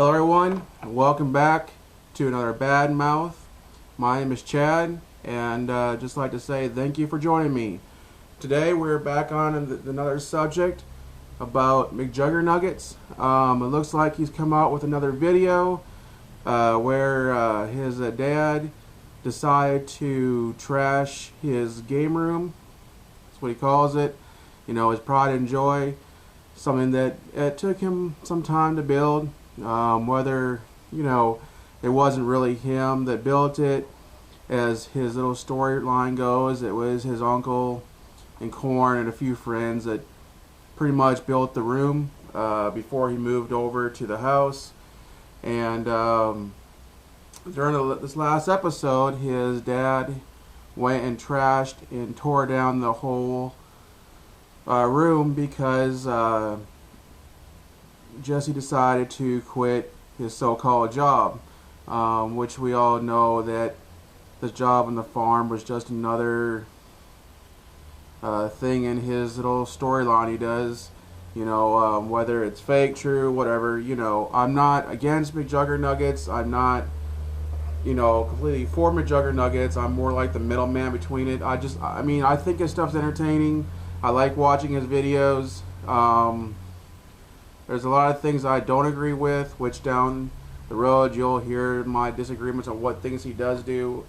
Hello everyone, and welcome back to another Bad Mouth. My name is Chad, and just like to say thank you for joining me. Today we're back on another subject about McJuggerNuggets. It looks like he's come out with another video where his dad decided to trash his game room. That's what he calls it. You know, his pride and joy. Something that it took him some time to build. Whether, you know, it wasn't really him that built it, as his little storyline goes, it was his uncle and Corn and a few friends that pretty much built the room before he moved over to the house. And during this last episode, his dad went and trashed and tore down the whole room because Jesse decided to quit his so-called job, which we all know that the job on the farm was just another thing in his little storyline he does. You know, whether it's fake, true, whatever. You know, I'm not against McJuggerNuggets. I'm not, you know, completely for McJuggerNuggets. I'm more like the middleman between it. I mean, I think his stuff's entertaining. I like watching his videos. There's a lot of things I don't agree with, which down the road you'll hear my disagreements on what things he does do.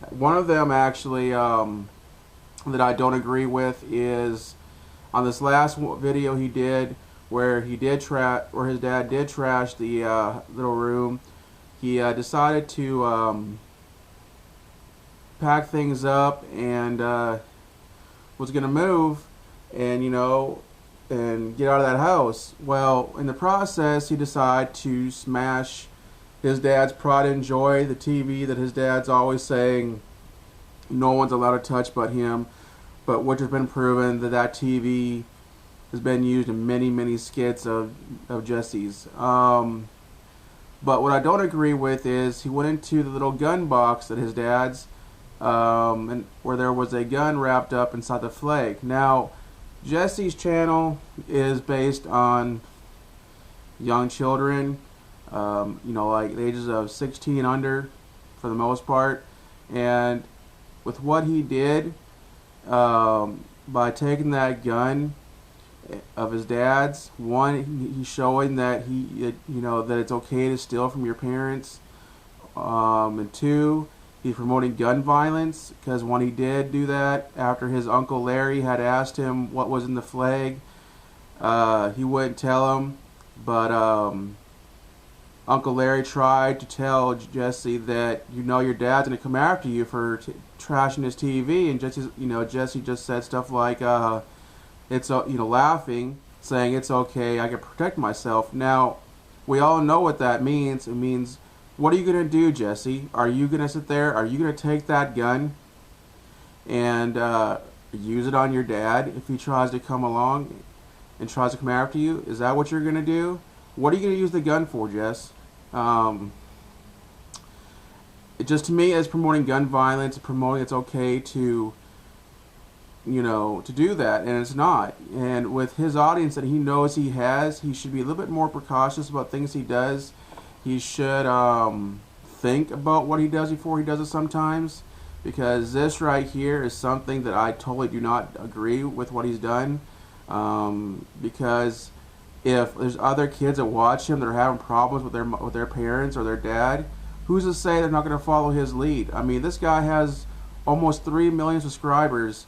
One of them actually that I don't agree with is on this last video he did where his dad did trash the little room. He decided to pack things up and was going to move and, you know, and get out of that house. Well, in the process, he decided to smash his dad's pride and joy, the TV that his dad's always saying no one's allowed to touch but him, but which has been proven that TV has been used in many, many skits of Jesse's. But what I don't agree with is he went into the little gun box that his dad's, and where there was a gun wrapped up inside the flag. Now, Jesse's channel is based on young children, you know, like the ages of 16 under for the most part. And with what he did, by taking that gun of his dad's, one, he's showing that you know, that it's okay to steal from your parents, and two, he's promoting gun violence, because when he did do that, after his Uncle Larry had asked him what was in the flag, he wouldn't tell him, but Uncle Larry tried to tell Jesse that, you know, your dad's going to come after you for trashing his TV, and Jesse just said stuff like, it's, you know, laughing, saying it's okay, I can protect myself. Now, we all know what that means. It means, what are you going to do, Jesse? Are you going to sit there? Are you going to take that gun and use it on your dad if he tries to come along and tries to come after you? Is that what you're going to do? What are you going to use the gun for, Jess? It just, to me, is promoting gun violence, promoting it's okay to, you know, to do that, and it's not. And with his audience that he knows he has, he should be a little bit more precautious about things he does. He should think about what he does before he does it sometimes, because this right here is something that I totally do not agree with what he's done, because if there's other kids that watch him that are having problems with their parents or their dad, who's to say they're not going to follow his lead? I mean, this guy has almost 3 million subscribers,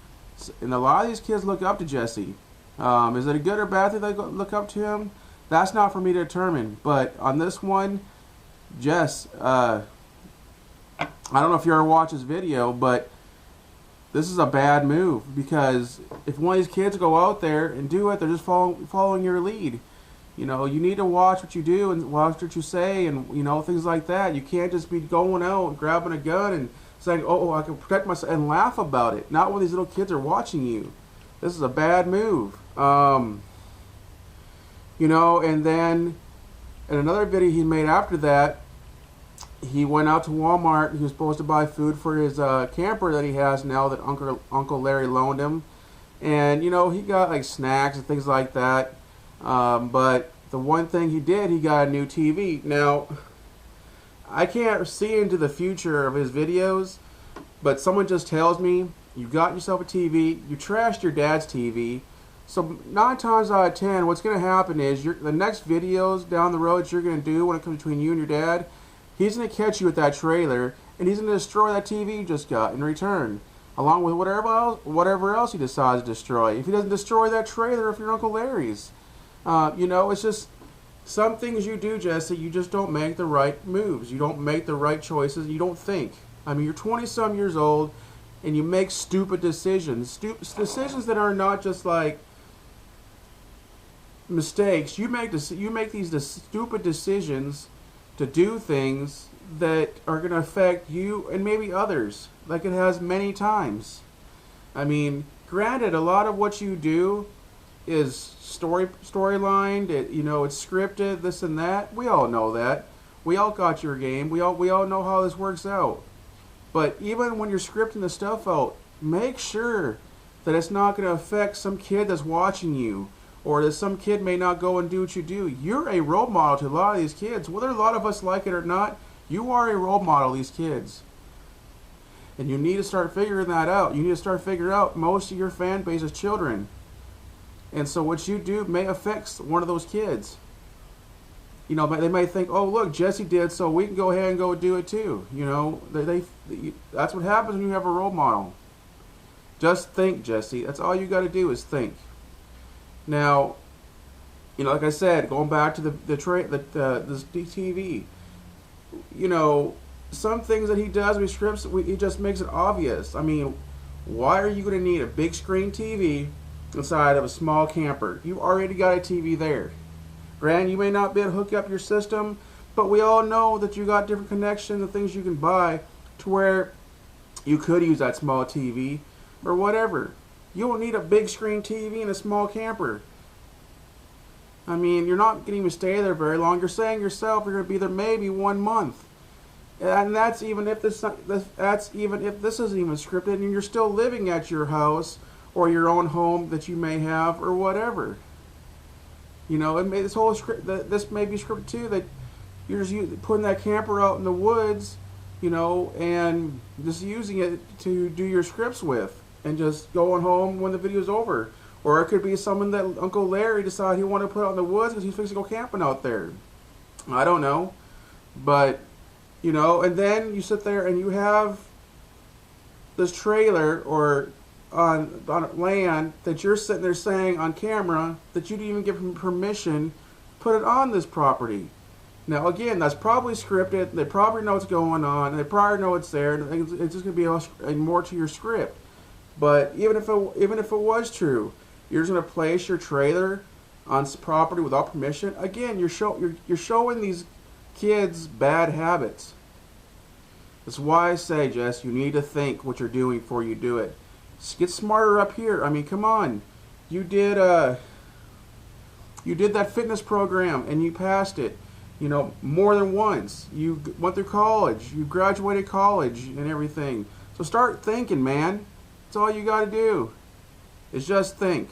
and a lot of these kids look up to Jesse. Is it a good or bad thing they look up to him? That's not for me to determine. But on this one, Jess, I don't know if you ever watched this video, but this is a bad move, because if one of these kids go out there and do it, they're just following your lead. You know, you need to watch what you do and watch what you say, and, you know, things like that. You can't just be going out and grabbing a gun and saying, oh, I can protect myself, and laugh about it. Not when these little kids are watching you. This is a bad move. You know, and then in another video he made after that, he went out to Walmart. He was supposed to buy food for his camper that he has now that Uncle Larry loaned him. And, you know, he got like snacks and things like that. But the one thing he did, he got a new TV. Now, I can't see into the future of his videos, but someone just tells me, you got yourself a TV, you trashed your dad's TV, so 9 times out of 10, what's going to happen is the next videos down the road that you're going to do when it comes between you and your dad, he's going to catch you with that trailer, and he's going to destroy that TV you just got in return, along with whatever else he decides to destroy. If he doesn't destroy that trailer of your Uncle Larry's. You know, it's just some things you do, Jesse, you just don't make the right moves. You don't make the right choices. You don't think. I mean, you're 20-some years old, and you make stupid decisions. Decisions that are not just like mistakes. You make these stupid decisions to do things that are going to affect you and maybe others, like it has many times. I mean, granted, a lot of what you do is storylined. You know, it's scripted, this and that. We all know that. We all got your game. We all know how this works out. But even when you're scripting the stuff out, make sure that it's not going to affect some kid that's watching you, or that some kid may not go and do what you do. You're a role model to a lot of these kids. Whether a lot of us like it or not, you are a role model to these kids. And you need to start figuring that out. You need to start figuring out most of your fan base is children. And so what you do may affect one of those kids. You know, they may think, oh, look, Jesse did, so we can go ahead and go do it too. You know, that's what happens when you have a role model. Just think, Jesse. That's all you got to do is think. Now, you know, like I said, going back to the TV, you know, some things that he does with scripts, he just makes it obvious. I mean, why are you going to need a big screen TV inside of a small camper? You've already got a TV there. Granted, you may not be able to hook up your system, but we all know that you got different connections and things you can buy to where you could use that small TV or whatever. You don't need a big screen TV in a small camper. I mean, you're not going to even stay there very long. You're saying yourself you're going to be there maybe 1 month. And that's even if this isn't even scripted and you're still living at your house or your own home that you may have or whatever. You know, this may be scripted too, that you're just putting that camper out in the woods, you know, and just using it to do your scripts with, and just going home when the video's over. Or it could be someone that Uncle Larry decided he wanted to put out in the woods because he's fixing to go camping out there. I don't know. But, you know, and then you sit there and you have this trailer or on land that you're sitting there saying on camera that you didn't even give him permission to put it on this property. Now, again, that's probably scripted. They probably know what's going on. They probably know it's there. It's just going to be more to your script. But even if it was true, you're just going to place your trailer on property without permission. Again, you're showing these kids bad habits. That's why I say, Jess, you need to think what you're doing before you do it. Just get smarter up here. I mean, come on. You did that fitness program and you passed it, you know, more than once. You went through college. You graduated college and everything. So start thinking, man. That's all you got to do. Is just think.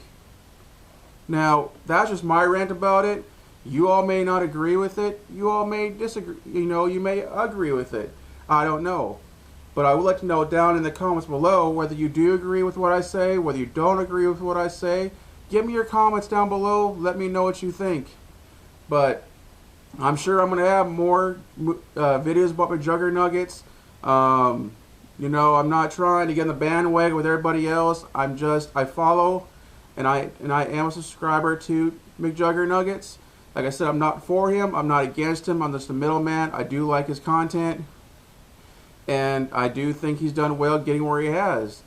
Now, that's just my rant about it. You all may not agree with it. You all may disagree. You know, you may agree with it. I don't know. But I would like to know down in the comments below whether you do agree with what I say, whether you don't agree with what I say. Give me your comments down below. Let me know what you think. But I'm sure I'm going to have more videos about McJuggerNuggets. You know, I'm not trying to get in the bandwagon with everybody else. I follow, and I am a subscriber to McJuggerNuggets. Like I said, I'm not for him. I'm not against him. I'm just a middleman. I do like his content. And I do think he's done well getting where he has.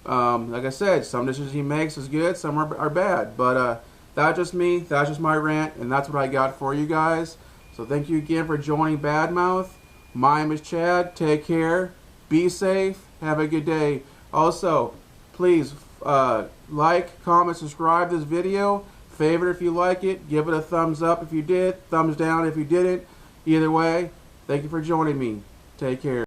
Like I said, some decisions he makes is good, some are bad. But that's just me. That's just my rant. And that's what I got for you guys. So thank you again for joining Badmouth. My name is Chad. Take care. Be safe. Have a good day. Also, please like, comment, subscribe this video. Favorite if you like it. Give it a thumbs up if you did. Thumbs down if you didn't. Either way, thank you for joining me. Take care.